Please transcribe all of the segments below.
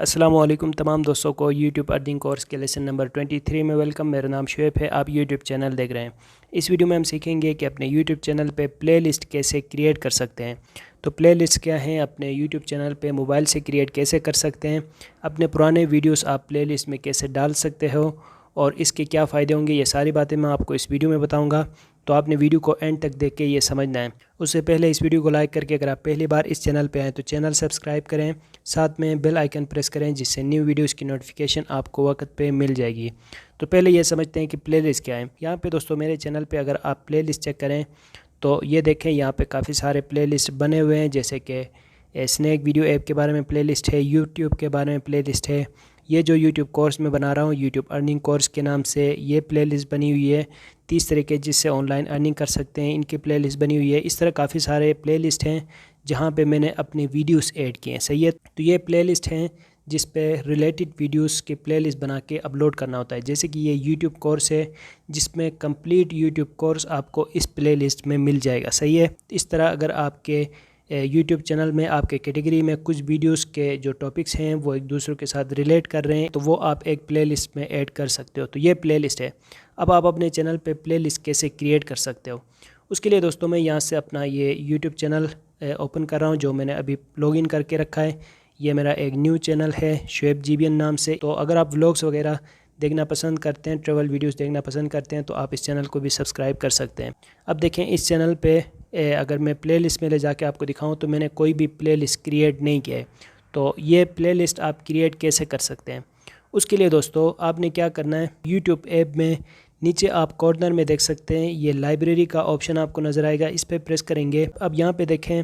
अस्सलामुअलैकुम तमाम दोस्तों को यूट्यूब अर्निंग कोर्स के लेसन नंबर 23 में वेलकम। मेरा नाम शुएब है, आप यूट्यूब चैनल देख रहे हैं। इस वीडियो में हम सीखेंगे कि अपने यूट्यूब चैनल पे प्लेलिस्ट कैसे क्रिएट कर सकते हैं। तो प्लेलिस्ट क्या है, अपने यूट्यूब चैनल पे मोबाइल से क्रिएट कैसे कर सकते हैं, अपने पुराने वीडियोस आप प्लेलिस्ट में कैसे डाल सकते हो और इसके क्या फ़ायदे होंगे, ये सारी बातें मैं आपको इस वीडियो में बताऊँगा। तो आपने वीडियो को एंड तक देख के ये समझना है। उससे पहले इस वीडियो को लाइक करके अगर आप पहली बार इस चैनल पे आएँ तो चैनल सब्सक्राइब करें, साथ में बेल आइकन प्रेस करें जिससे न्यू वीडियोस की नोटिफिकेशन आपको वक्त पे मिल जाएगी। तो पहले ये समझते हैं कि प्लेलिस्ट क्या है। यहाँ पे दोस्तों मेरे चैनल पे अगर आप प्लेलिस्ट चेक करें तो ये देखें, यहाँ पे काफ़ी सारे प्लेलिस्ट बने हुए हैं। जैसे कि स्नैक वीडियो ऐप के बारे में प्लेलिस्ट है, यूट्यूब के बारे में प्लेलिस्ट है। ये जो यूट्यूब कोर्स में बना रहा हूँ यूट्यूब अर्निंग कोर्स के नाम से, ये प्लेलिस्ट बनी हुई है। 30 तरीके जिससे ऑनलाइन अर्निंग कर सकते हैं, इनकी प्लेलिस्ट बनी हुई है। इस तरह काफ़ी सारे प्लेलिस्ट हैं जहाँ पे मैंने अपने वीडियोस ऐड किए हैं। सही है, तो ये प्लेलिस्ट हैं जिस पे रिलेटेड वीडियोस की प्लेलिस्ट बना के अपलोड करना होता है। जैसे कि ये यूट्यूब कोर्स है जिसमें कंप्लीट यूट्यूब कोर्स आपको इस प्लेलिस्ट में मिल जाएगा। सही है, इस तरह अगर आपके यूट्यूब चैनल में आपके कैटेगरी में कुछ वीडियोस के जो टॉपिक्स हैं वो एक दूसरे के साथ रिलेट कर रहे हैं तो वो आप एक प्लेलिस्ट में ऐड कर सकते हो। तो ये प्लेलिस्ट है। अब आप अपने चैनल पे प्लेलिस्ट कैसे क्रिएट कर सकते हो, उसके लिए दोस्तों मैं यहाँ से अपना ये यूट्यूब चैनल ओपन कर रहा हूँ जो मैंने अभी लॉगिन करके रखा है। ये मेरा एक न्यू चैनल है शुएब जीबीएन नाम से। तो अगर आप व्लॉग्स वगैरह देखना पसंद करते हैं, ट्रैवल वीडियोस देखना पसंद करते हैं तो आप इस चैनल को भी सब्सक्राइब कर सकते हैं। अब देखें, इस चैनल पे अगर मैं प्लेलिस्ट में ले जाके आपको दिखाऊं तो मैंने कोई भी प्लेलिस्ट क्रिएट नहीं किया है। तो ये प्लेलिस्ट आप क्रिएट कैसे कर सकते हैं, उसके लिए दोस्तों आपने क्या करना है, यूट्यूब ऐप में नीचे आप कॉर्नर में देख सकते हैं ये लाइब्रेरी का ऑप्शन आपको नज़र आएगा, इस पर प्रेस करेंगे। अब यहाँ पे देखें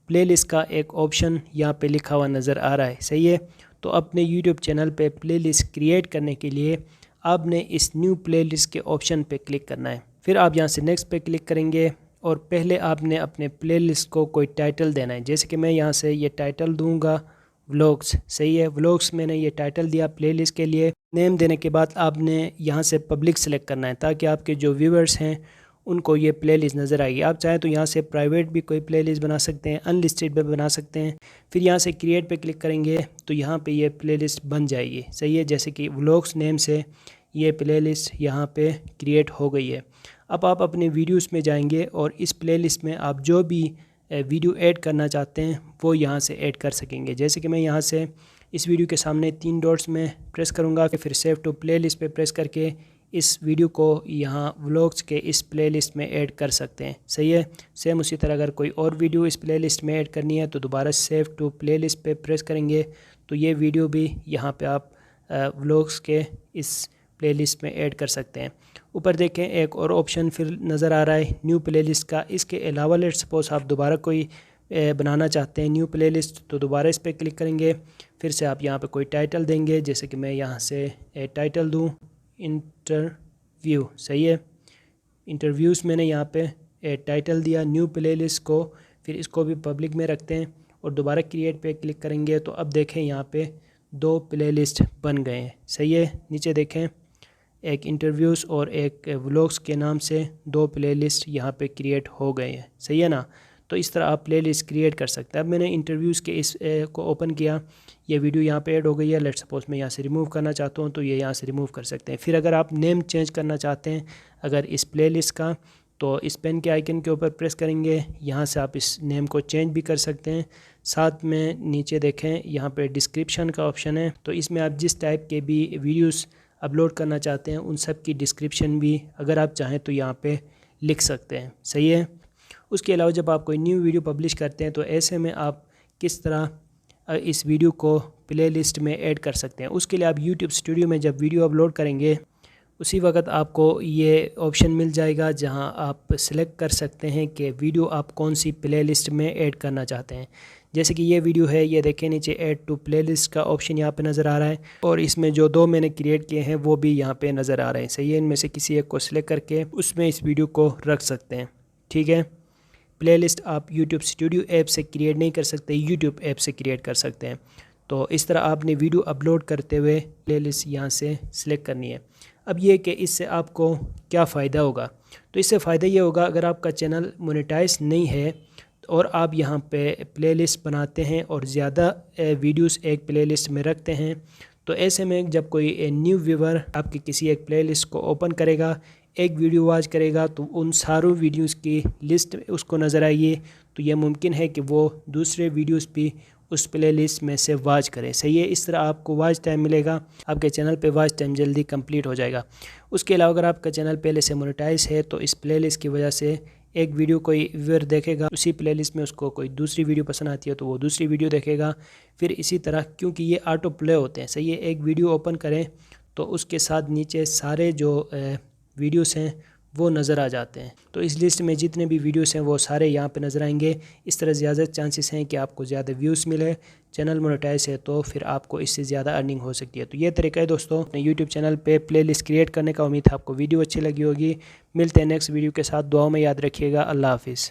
प्लेलिस्ट का एक ऑप्शन यहाँ पे लिखा हुआ नज़र आ रहा है। सही है, तो अपने यूट्यूब चैनल पे प्लेलिस्ट क्रिएट करने के लिए आपने इस न्यू प्लेलिस्ट के ऑप्शन पे क्लिक करना है। फिर आप यहाँ से नेक्स्ट पे क्लिक करेंगे और पहले आपने अपने प्लेलिस्ट को कोई टाइटल देना है। जैसे कि मैं यहाँ से ये टाइटल दूंगा व्लॉग्स। सही है, व्लॉग्स मैंने ये टाइटल दिया प्लेलिस्ट के लिए। नेम देने के बाद आपने यहाँ से पब्लिक सेलेक्ट करना है ताकि आपके जो व्यूअर्स हैं उनको ये प्लेलिस्ट नज़र आएगी। आप चाहें तो यहाँ से प्राइवेट भी कोई प्लेलिस्ट बना सकते हैं, अनलिस्टेड भी बना सकते हैं। फिर यहाँ से क्रिएट पे क्लिक करेंगे तो यहाँ पे ये प्लेलिस्ट बन जाएगी। सही है, जैसे कि व्लॉग्स नेम से ये प्लेलिस्ट यहाँ पे क्रिएट हो गई है। अब आप अपने वीडियोस में जाएंगे और इस प्लेलिस्ट में आप जो भी वीडियो ऐड करना चाहते हैं वो यहाँ से ऐड कर सकेंगे। जैसे कि मैं यहाँ से इस वीडियो के सामने 3 डॉट्स में प्रेस करूँगा, फिर सेव टू प्लेलिस्ट पे प्रेस करके इस वीडियो को यहाँ व्लॉग्स के इस प्लेलिस्ट में ऐड कर सकते हैं। सही है, सेम उसी तरह अगर कोई और वीडियो इस प्लेलिस्ट में ऐड करनी है तो दोबारा सेव टू प्लेलिस्ट पे प्रेस करेंगे तो ये वीडियो भी यहाँ पे आप व्लॉग्स के इस प्लेलिस्ट में ऐड कर सकते हैं। ऊपर देखें एक और ऑप्शन फिर नज़र आ रहा है न्यू प्लेलिस्ट का। इसके अलावा लेट सपोज आप दोबारा कोई बनाना चाहते हैं न्यू प्लेलिस्ट तो दोबारा इस पर क्लिक करेंगे। फिर से आप यहाँ पे कोई टाइटल देंगे, जैसे कि मैं यहाँ से टाइटल दूँ इंटरव्यू। सही है, इंटरव्यूज़ मैंने यहाँ पे टाइटल दिया न्यू प्लेलिस्ट को। फिर इसको भी पब्लिक में रखते हैं और दोबारा क्रिएट पे क्लिक करेंगे तो अब देखें यहाँ पे 2 प्लेलिस्ट बन गए हैं। सही है, नीचे देखें एक इंटरव्यूज़ और एक व्लॉग्स के नाम से 2 प्लेलिस्ट यहाँ पे क्रिएट हो गए हैं। सही है ना, तो इस तरह आप प्लेलिस्ट क्रिएट कर सकते हैं। अब मैंने इंटरव्यूज़ के इस को ओपन किया, ये वीडियो यहाँ पे ऐड हो गई है। लेट्स सपोज मैं यहाँ से रिमूव करना चाहता हूँ तो ये यहाँ से रिमूव कर सकते हैं। फिर अगर आप नेम चेंज करना चाहते हैं अगर इस प्लेलिस्ट का तो इस पेन के आइकन के ऊपर प्रेस करेंगे, यहाँ से आप इस नेम को चेंज भी कर सकते हैं। साथ में नीचे देखें यहाँ पे डिस्क्रिप्शन का ऑप्शन है, तो इसमें आप जिस टाइप के भी वीडियोस अपलोड करना चाहते हैं उन सब की डिस्क्रिप्शन भी अगर आप चाहें तो यहाँ पे लिख सकते हैं। सही है, उसके अलावा जब आप कोई न्यू वीडियो पब्लिश करते हैं तो ऐसे में आप किस तरह इस वीडियो को प्लेलिस्ट में ऐड कर सकते हैं, उसके लिए आप यूट्यूब स्टूडियो में जब वीडियो अपलोड करेंगे उसी वक्त आपको ये ऑप्शन मिल जाएगा जहां आप सिलेक्ट कर सकते हैं कि वीडियो आप कौन सी प्लेलिस्ट में ऐड करना चाहते हैं। जैसे कि ये वीडियो है, ये देखें नीचे ऐड टू प्लेलिस्ट का ऑप्शन यहाँ पे नज़र आ रहा है और इसमें जो 2 मैंने क्रिएट किए हैं वो भी यहाँ पे नज़र आ रहे हैं। सही है, इनमें से किसी एक को सिलेक्ट करके उसमें इस वीडियो को रख सकते हैं। ठीक है, प्लेलिस्ट आप यूट्यूब स्टूडियो ऐप से क्रिएट नहीं कर सकते, यूट्यूब ऐप से क्रिएट कर सकते हैं। तो इस तरह आपने वीडियो अपलोड करते हुए प्लेलिस्ट यहाँ से सिलेक्ट करनी है। अब ये कि इससे आपको क्या फ़ायदा होगा, तो इससे फ़ायदा ये होगा अगर आपका चैनल मोनेटाइज नहीं है और आप यहाँ पे प्लेलिस्ट बनाते हैं और ज़्यादा वीडियोस एक प्लेलिस्ट में रखते हैं, तो ऐसे में जब कोई न्यू व्यूवर आपकी किसी एक प्लेलिस्ट को ओपन करेगा, एक वीडियो वॉच करेगा, तो उन सारों वीडियोस की लिस्ट उसको नज़र आइए, तो यह मुमकिन है कि वो दूसरे वीडियोस भी उस प्लेलिस्ट में से वॉच करें। सही है, इस तरह आपको वॉच टाइम मिलेगा, आपके चैनल पे वॉच टाइम जल्दी कंप्लीट हो जाएगा। उसके अलावा अगर आपका चैनल पहले से मोनेटाइज है तो इस प्लेलिस्ट की वजह से एक वीडियो कोई व्यूअर देखेगा, उसी प्लेलिस्ट में उसको कोई दूसरी वीडियो पसंद आती है तो वो दूसरी वीडियो देखेगा, फिर इसी तरह, क्योंकि ये ऑटो प्ले होते हैं। सही है, एक वीडियो ओपन करें तो उसके साथ नीचे सारे जो वीडियोस हैं वो नज़र आ जाते हैं, तो इस लिस्ट में जितने भी वीडियोस हैं वो सारे यहाँ पे नज़र आएंगे। इस तरह ज़्यादा चांसेस हैं कि आपको ज़्यादा व्यूज़ मिले, चैनल मोनेटाइज है तो फिर आपको इससे ज़्यादा अर्निंग हो सकती है। तो ये तरीका है दोस्तों अपने यूट्यूब चैनल पे प्लेलिस्ट क्रिएट करने का। उम्मीद है आपको वीडियो अच्छी लगी होगी। मिलते हैं नेक्स्ट वीडियो के साथ, दुआओं में याद रखिएगा। अल्लाह हाफिज़।